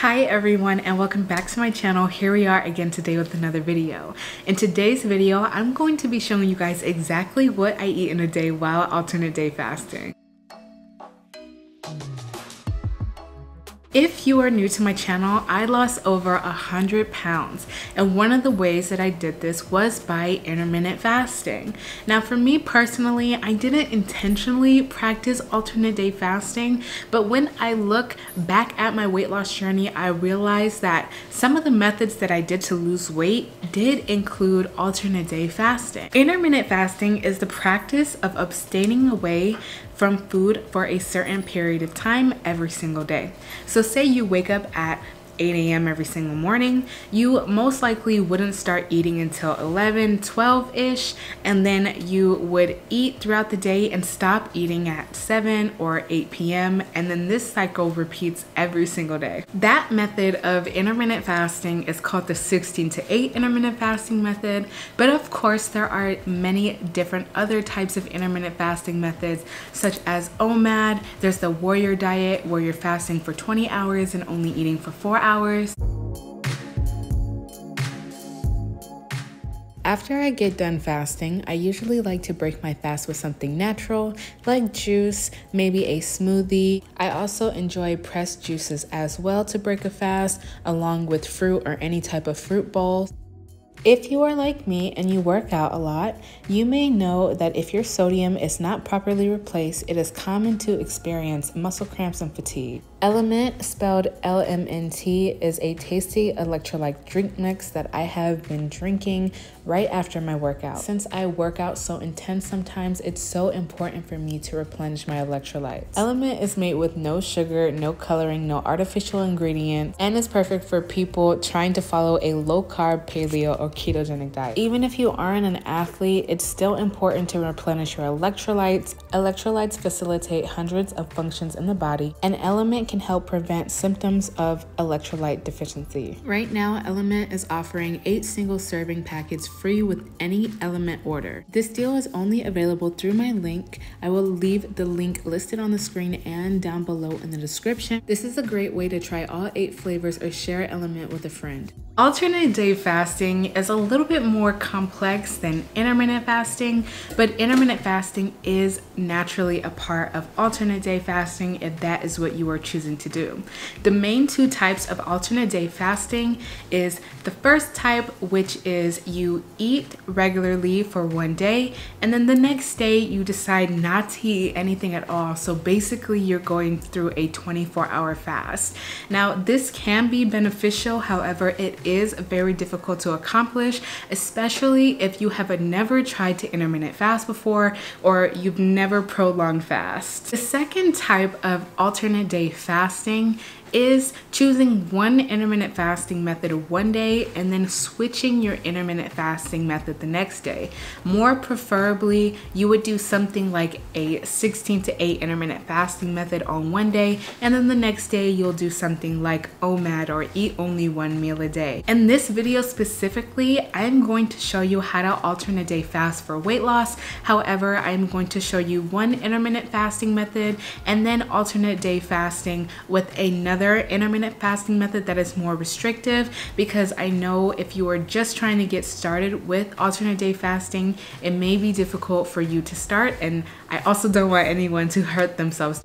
Hi everyone and welcome back to my channel. Here we are again today with another video. In today's video, I'm going to be showing you guys exactly what I eat in a day while alternate day fasting. If you are new to my channel, I lost over 100 pounds, and one of the ways that I did this was by intermittent fasting. Now for me personally, I didn't intentionally practice alternate day fasting, but when I look back at my weight loss journey, I realized that some of the methods that I did to lose weight did include alternate day fasting. Intermittent fasting is the practice of abstaining away from food for a certain period of time every single day. So say you wake up at 8 a.m. every single morning, you most likely wouldn't start eating until 11, 12-ish, and then you would eat throughout the day and stop eating at 7 or 8 p.m. and then this cycle repeats every single day. That method of intermittent fasting is called the 16 to 8 intermittent fasting method, but of course there are many different other types of intermittent fasting methods such as OMAD. There's the warrior diet where you're fasting for 20 hours and only eating for 4 hours. After I get done fasting, I usually like to break my fast with something natural, like juice, maybe a smoothie. I also enjoy pressed juices as well to break a fast, along with fruit or any type of fruit bowl. If you are like me and you work out a lot, you may know that if your sodium is not properly replaced, it is common to experience muscle cramps and fatigue. Element, spelled LMNT, is a tasty electrolyte drink mix that I have been drinking right after my workout. Since I work out so intense sometimes, it's so important for me to replenish my electrolytes. Element is made with no sugar, no coloring, no artificial ingredients, and is perfect for people trying to follow a low-carb, paleo, or ketogenic diet. Even if you aren't an athlete, it's still important to replenish your electrolytes. Electrolytes facilitate hundreds of functions in the body, and Element can help prevent symptoms of electrolyte deficiency. Right now, Element is offering 8 single serving packets free with any Element order. This deal is only available through my link. I will leave the link listed on the screen and down below in the description. This is a great way to try all 8 flavors or share Element with a friend. Alternate day fasting is a little bit more complex than intermittent fasting, but intermittent fasting is naturally a part of alternate day fasting if that is what you are choosing to do. The main 2 types of alternate day fasting is the first type, which is you eat regularly for one day and then the next day you decide not to eat anything at all. So basically you're going through a 24-hour fast. Now this can be beneficial, however it is very difficult to accomplish, especially if you have never tried to intermittent fast before or you've never prolonged fast. The second type of alternate day fasting is choosing one intermittent fasting method one day and then switching your intermittent fasting method the next day. More preferably, you would do something like a 16 to 8 intermittent fasting method on one day, and then the next day you'll do something like OMAD or eat only one meal a day. In this video specifically, I'm going to show you how to alternate day fast for weight loss. However, I'm going to show you one intermittent fasting method and then alternate day fasting with another intermittent fasting method that is more restrictive, because I know if you are just trying to get started with alternate day fasting, it may be difficult for you to start, and I also don't want anyone to hurt themselves.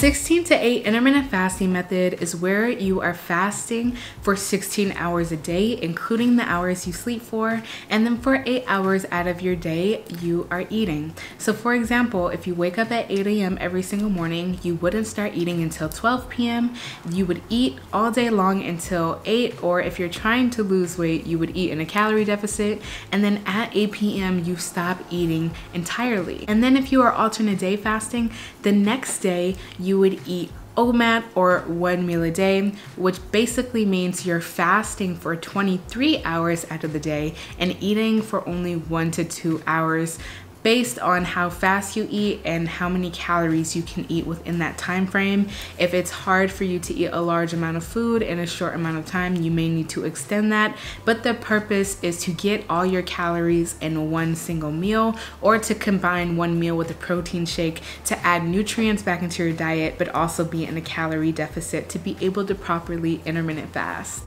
16 to 8 intermittent fasting method is where you are fasting for 16 hours a day, including the hours you sleep for, and then for 8 hours out of your day, you are eating. So for example, if you wake up at 8 a.m. every single morning, you wouldn't start eating until 12 p.m. You would eat all day long until 8, or if you're trying to lose weight, you would eat in a calorie deficit, and then at 8 p.m. you stop eating entirely. And then if you are alternate day fasting, the next day you would eat OMAD, or 1 meal a day, which basically means you're fasting for 23 hours out of the day and eating for only 1 to 2 hours, based on how fast you eat and how many calories you can eat within that time frame. If it's hard for you to eat a large amount of food in a short amount of time, you may need to extend that, but the purpose is to get all your calories in one single meal, or to combine one meal with a protein shake to add nutrients back into your diet, but also be in a calorie deficit to be able to properly intermittent fast.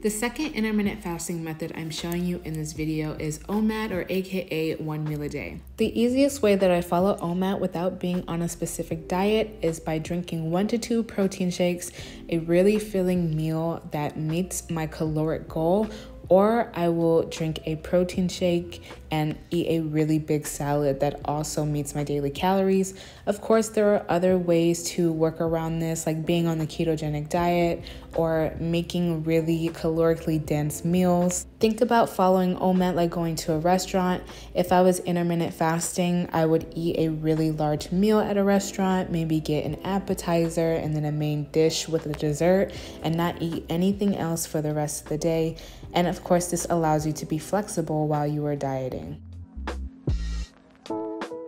The second intermittent fasting method I'm showing you in this video is OMAD, or aka 1 meal a day. The easiest way that I follow OMAD without being on a specific diet is by drinking 1 to 2 protein shakes, a really filling meal that meets my caloric goal, or I will drink a protein shake and eat a really big salad that also meets my daily calories. Of course, there are other ways to work around this, like being on the ketogenic diet or making really calorically dense meals. Think about following OMAD like going to a restaurant. If I was intermittent fasting, I would eat a really large meal at a restaurant, maybe get an appetizer and then a main dish with a dessert, and not eat anything else for the rest of the day. And of course, this allows you to be flexible while you are dieting.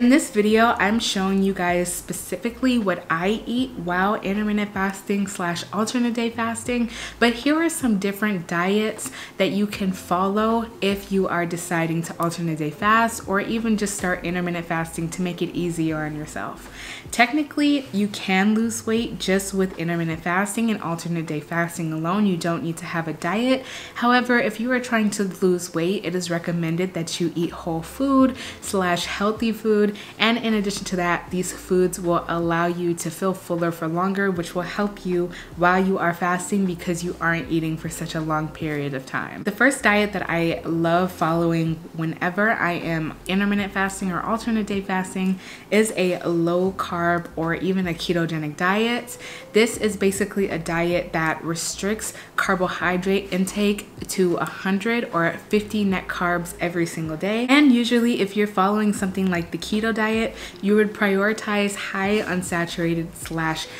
In this video, I'm showing you guys specifically what I eat while intermittent fasting / alternate day fasting, but here are some different diets that you can follow if you are deciding to alternate day fast, or even just start intermittent fasting to make it easier on yourself. Technically, you can lose weight just with intermittent fasting and alternate day fasting alone. You don't need to have a diet. However, if you are trying to lose weight, it is recommended that you eat whole food / healthy food. And in addition to that, these foods will allow you to feel fuller for longer, which will help you while you are fasting because you aren't eating for such a long period of time. The first diet that I love following whenever I am intermittent fasting or alternate day fasting is a low carb or even a ketogenic diet. This is basically a diet that restricts carbohydrate intake to 100 or 50 net carbs every single day. And usually if you're following something like the keto diet, you would prioritize high unsaturated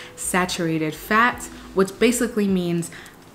/ saturated fats, which basically means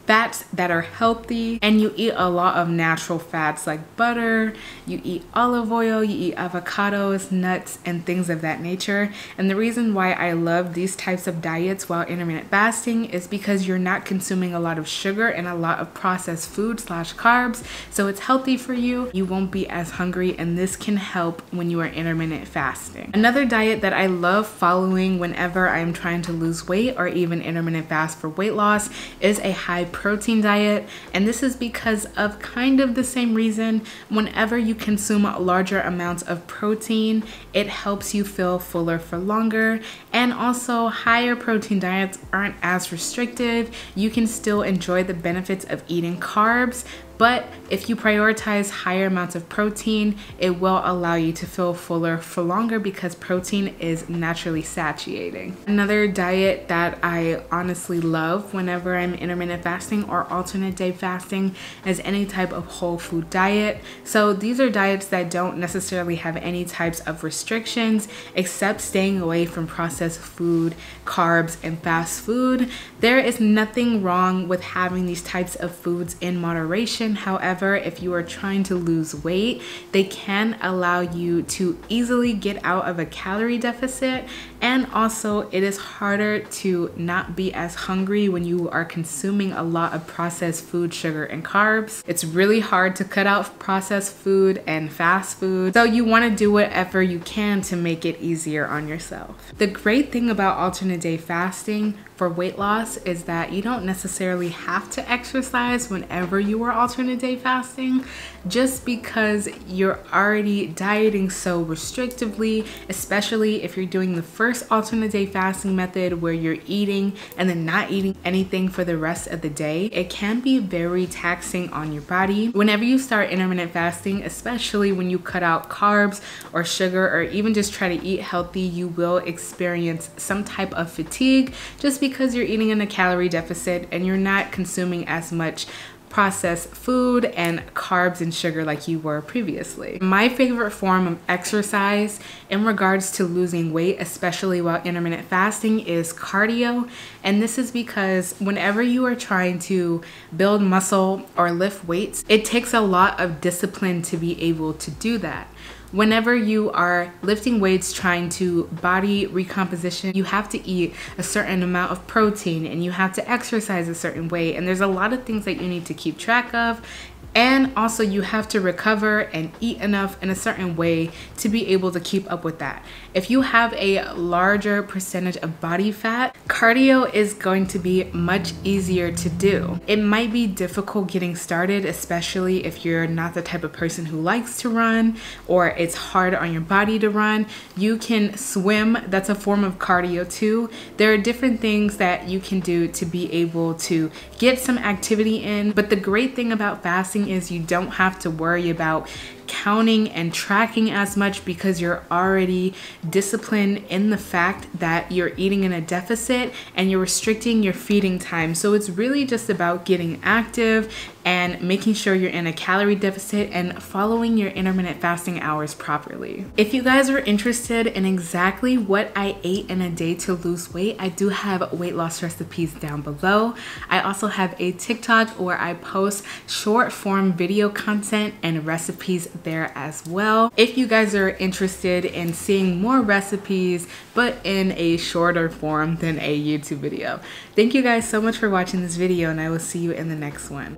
fats that are healthy, and you eat a lot of natural fats like butter, you eat olive oil, you eat avocados, nuts, and things of that nature. And the reason why I love these types of diets while intermittent fasting is because you're not consuming a lot of sugar and a lot of processed food / carbs, so it's healthy for you. You won't be as hungry, and this can help when you are intermittent fasting. Another diet that I love following whenever I'm trying to lose weight or even intermittent fast for weight loss is a high protein diet, and this is because of kind of the same reason. Whenever you consume larger amounts of protein, it helps you feel fuller for longer, and also higher protein diets aren't as restrictive. You can still enjoy the benefits of eating carbs, but if you prioritize higher amounts of protein, it will allow you to feel fuller for longer because protein is naturally satiating. Another diet that I honestly love whenever I'm intermittent fasting or alternate day fasting is any type of whole food diet. So these are diets that don't necessarily have any types of restrictions except staying away from processed food, carbs, and fast food. There is nothing wrong with having these types of foods in moderation. However, if you are trying to lose weight, they can allow you to easily get out of a calorie deficit, and also it is harder to not be as hungry when you are consuming a lot of processed food, sugar, and carbs. It's really hard to cut out processed food and fast food, so you want to do whatever you can to make it easier on yourself. The great thing about alternate day fasting for weight loss is that you don't necessarily have to exercise whenever you are alternate day fasting, just because you're already dieting so restrictively, especially if you're doing the first alternate day fasting method where you're eating and then not eating anything for the rest of the day. It can be very taxing on your body. Whenever you start intermittent fasting, especially when you cut out carbs or sugar or even just try to eat healthy, you will experience some type of fatigue just because you're eating in a calorie deficit and you're not consuming as much processed food and carbs and sugar like you were previously. My favorite form of exercise in regards to losing weight, especially while intermittent fasting, is cardio. And this is because whenever you are trying to build muscle or lift weights, it takes a lot of discipline to be able to do that. Whenever you are lifting weights trying to body recomposition, you have to eat a certain amount of protein and you have to exercise a certain way, and there's a lot of things that you need to keep track of. And also you have to recover and eat enough in a certain way to be able to keep up with that. If you have a larger percentage of body fat, cardio is going to be much easier to do. It might be difficult getting started, especially if you're not the type of person who likes to run or it's hard on your body to run. You can swim, that's a form of cardio too. There are different things that you can do to be able to get some activity in, but the great thing about fasting is you don't have to worry about counting and tracking as much because you're already disciplined in the fact that you're eating in a deficit and you're restricting your feeding time. So it's really just about getting active and making sure you're in a calorie deficit and following your intermittent fasting hours properly. If you guys are interested in exactly what I ate in a day to lose weight, I do have weight loss recipes down below. I also have a TikTok where I post short form video content and recipes there as well. If you guys are interested in seeing more recipes but in a shorter form than a YouTube video. Thank you guys so much for watching this video, and I will see you in the next one.